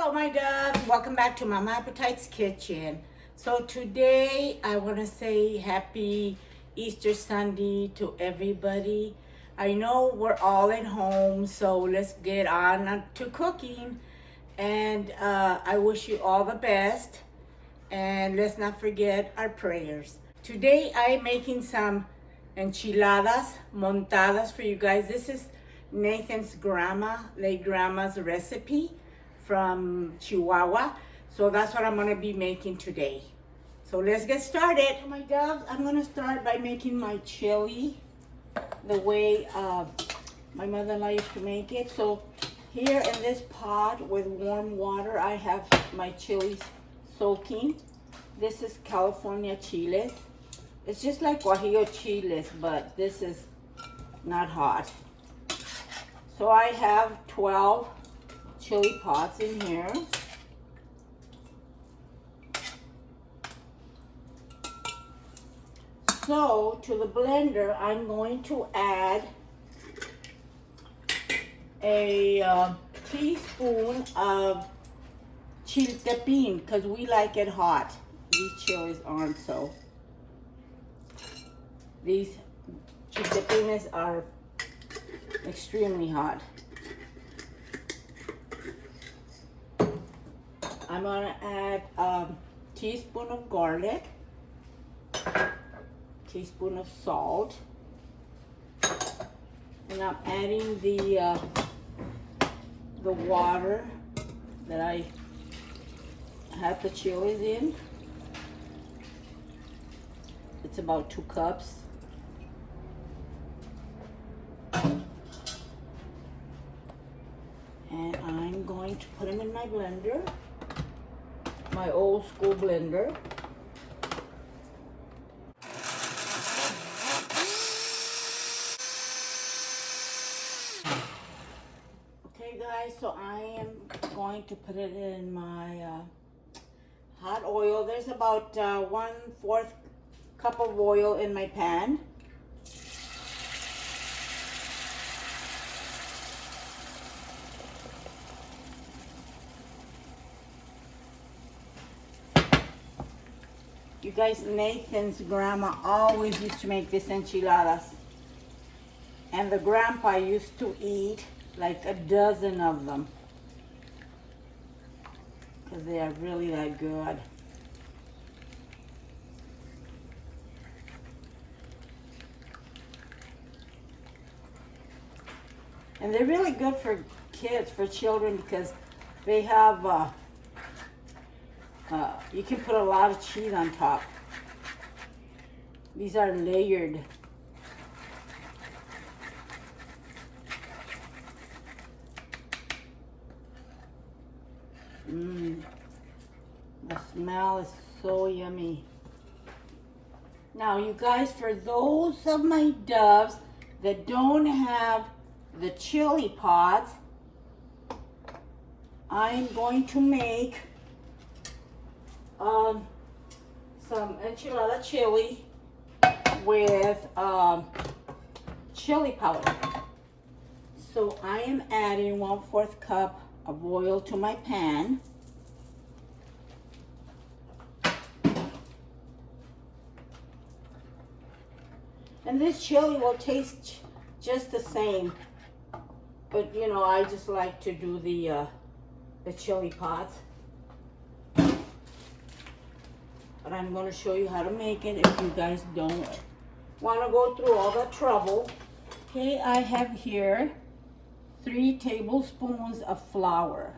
Hello my doves, welcome back to Mama Appetite's Kitchen. So today I want to say happy Easter Sunday to everybody. I know we're all at home, so let's get on to cooking. And I wish you all the best. And let's not forget our prayers. Today I'm making some Enchiladas Montadas for you guys. This is Nathan's late grandma's recipe from Chihuahua. So that's what I'm gonna be making today. So let's get started. My doves, I'm gonna start by making my chili the way my mother-in-law used to make it. So here in this pot with warm water, I have my chilies soaking. This is California chiles. It's just like Guajillo chiles, but this is not hot. So I have 12 chili pots in here. So to the blender, I'm going to add a teaspoon of chiltepin because we like it hot. These chilies aren't so. These chiltepines are extremely hot. I'm gonna add a teaspoon of garlic, teaspoon of salt, and I'm adding the water that I have the chilies in. It's about 2 cups. And I'm going to put them in my blender, my old school blender. Okay guys, so I am going to put it in my hot oil. There's about 1/4 cup of oil in my pan. You guys, Nathan's grandma always used to make this enchiladas. And the grandpa used to eat like a dozen of them. Because they are really that good. And they're really good for kids, for children, because they have you can put a lot of cheese on top. These are layered. The smell is so yummy. Now you guys, for those of my doves that don't have the chili pots, I'm going to make some enchilada chili with chili powder. So I am adding 1/4 cup of oil to my pan. And this chili will taste just the same, but you know, I just like to do the chili pots. But I'm going to show you how to make it if you guys don't want to go through all that trouble. Okay, I have here 3 tablespoons of flour.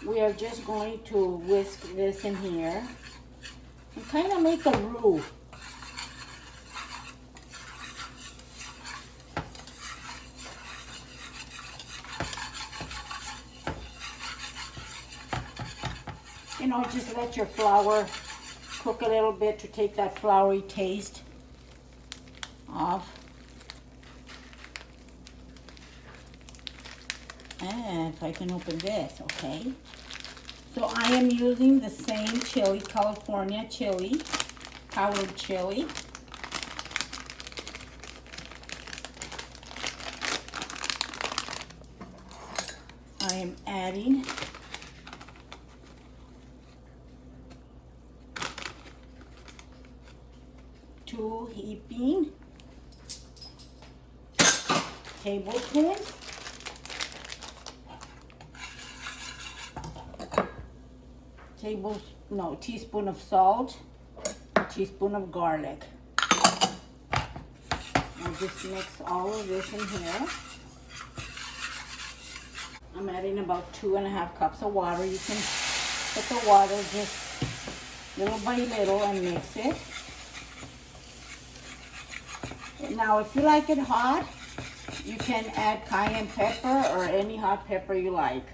We are just going to whisk this in here and kind of make a roux. You know, just let your flour cook a little bit to take that floury taste off. And if I can open this, okay. So I am using the same chili, California chili, powdered chili. I am adding two heaping tablespoons. Teaspoon of salt, a teaspoon of garlic. I'll just mix all of this in here. I'm adding about 2.5 cups of water. You can put the water just little by little and mix it. Now, if you like it hot, you can add cayenne pepper or any hot pepper you like.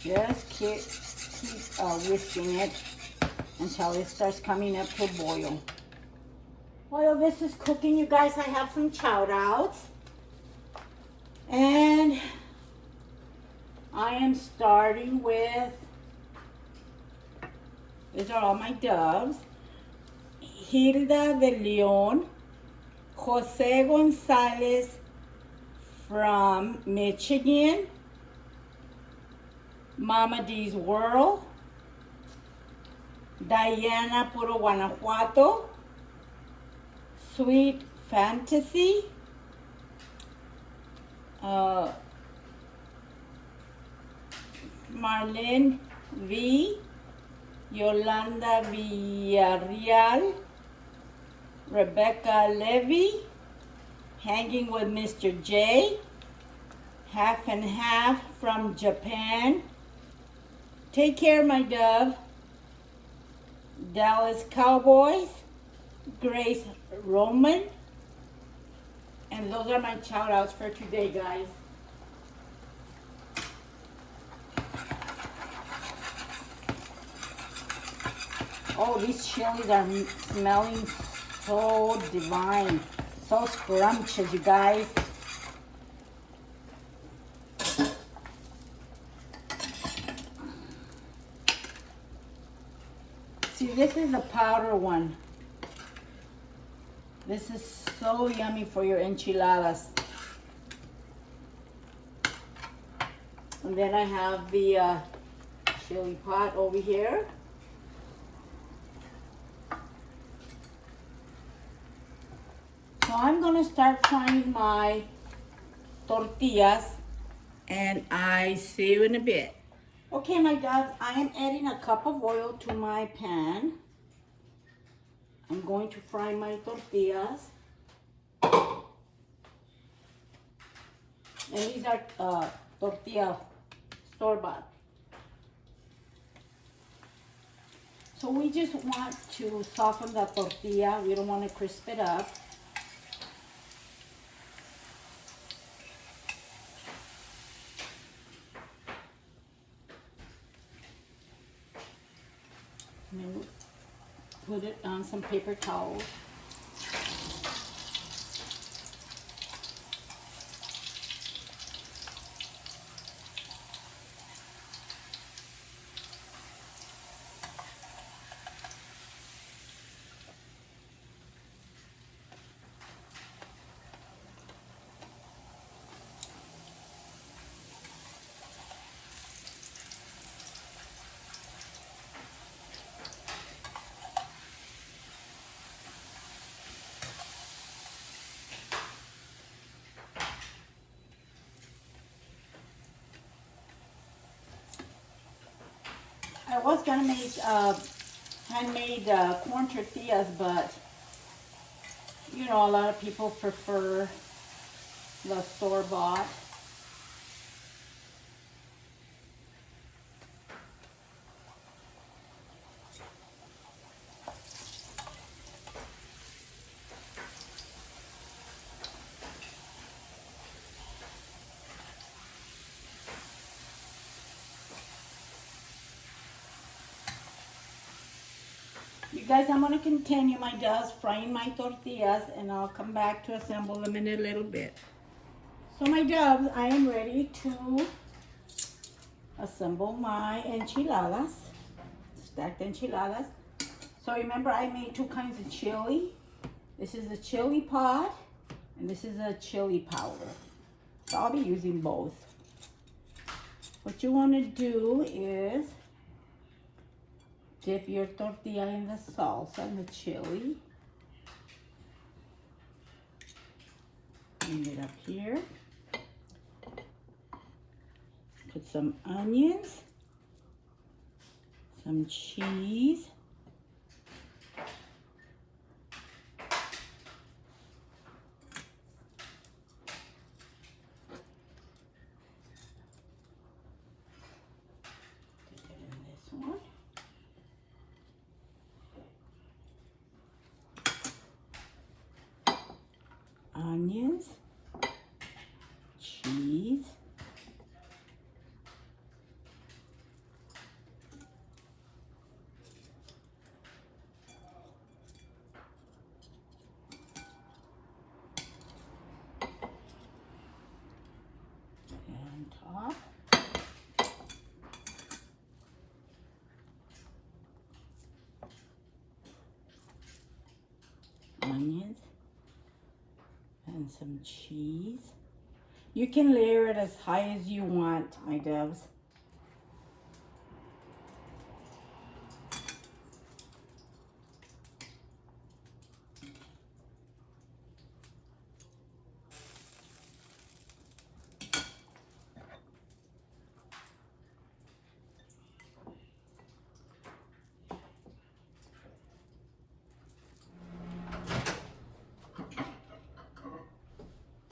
Just keep whisking it until it starts coming up to a boil. While this is cooking, you guys, I have some shout outs. And I am starting with, these are all my doves. Hilda de Leon, Jose Gonzalez from Michigan, Mama D's World, Diana Puro Guanajuato, Sweet Fantasy, Marlene V, Yolanda Villarreal, Rebecca Levy, Hanging with Mr. J, Half and Half from Japan, Take Care My Dove, Dallas Cowboys, Grace Roman, and those are my shout outs for today, guys. Oh, these chilies are smelling so divine, so scrumptious, you guys. See, this is the powder one. This is so yummy for your enchiladas. And then I have the chili pot over here. So I'm gonna start frying my tortillas, and I see you in a bit. Okay, my doves, I am adding a cup of oil to my pan. I'm going to fry my tortillas. And these are tortilla store-bought. So we just want to soften the tortilla. We don't want to crisp it up. And then put it on some paper towels. I was gonna make handmade corn tortillas, but you know, a lot of people prefer the store-bought. You guys, I'm going to continue my doves frying my tortillas, and I'll come back to assemble them in a little bit. So my doves, I am ready to assemble my enchiladas. stacked enchiladas. So remember, I made two kinds of chili. This is a chili pod, and this is a chili powder. So I'll be using both. What you want to do is dip your tortilla in the salsa and the chili. Bring it up here. Put some onions, some cheese, onions, cheese, and top. Onions and some cheese. You can layer it as high as you want, my doves.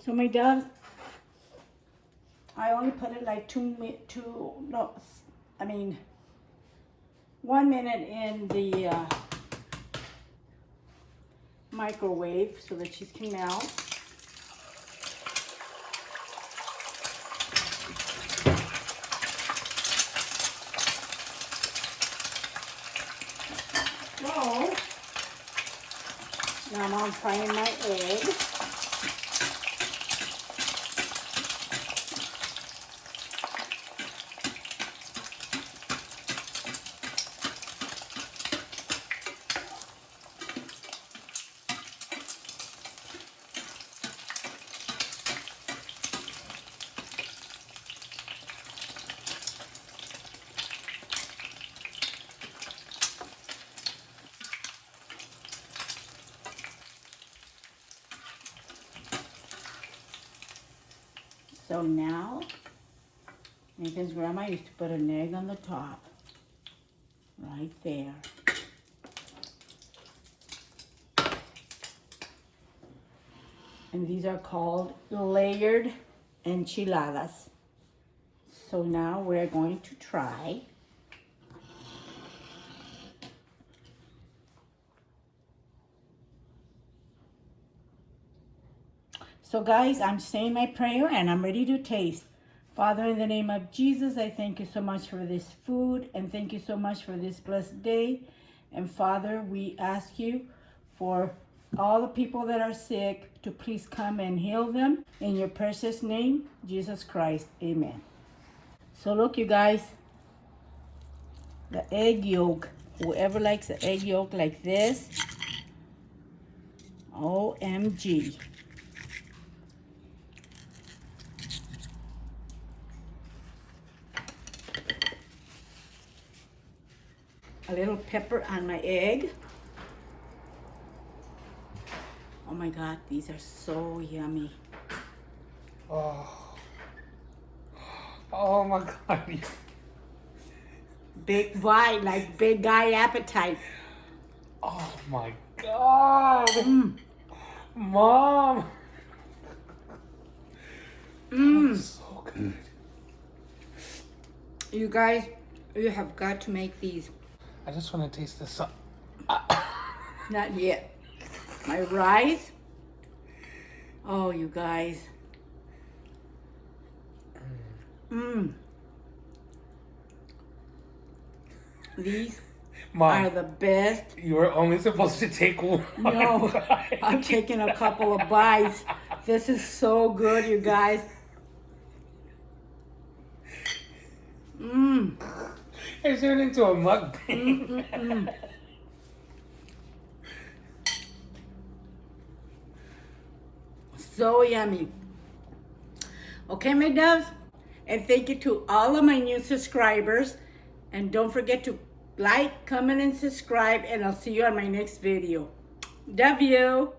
So my doves, I only put it like 1 minute in the microwave so the cheese can melt. So now I'm frying my egg. So now, Nathan's grandma used to put an egg on the top, right there. And these are called layered enchiladas. So now we're going to try So guys, I'm saying my prayer and I'm ready to taste. Father, in the name of Jesus, I thank you so much for this food and thank you so much for this blessed day. And Father, we ask you for all the people that are sick to please come and heal them. In your precious name, Jesus Christ, amen. So look, you guys, the egg yolk. Whoever likes the egg yolk like this, OMG. A little pepper on my egg. Oh my God, these are so yummy. Oh my God. Big wide, like big guy appetite. Oh my God. Mom. That's so good. You guys, you have got to make these. I just want to taste this. Not yet. My rice. Oh, you guys. These Mom, are the best. you were only supposed to take one. No, bite. I'm taking a couple of bites. This is so good, you guys. It turned into a mukbang. So yummy. Okay, my doves, and thank you to all of my new subscribers. And don't forget to like, comment, and subscribe, and I'll see you on my next video. Love you.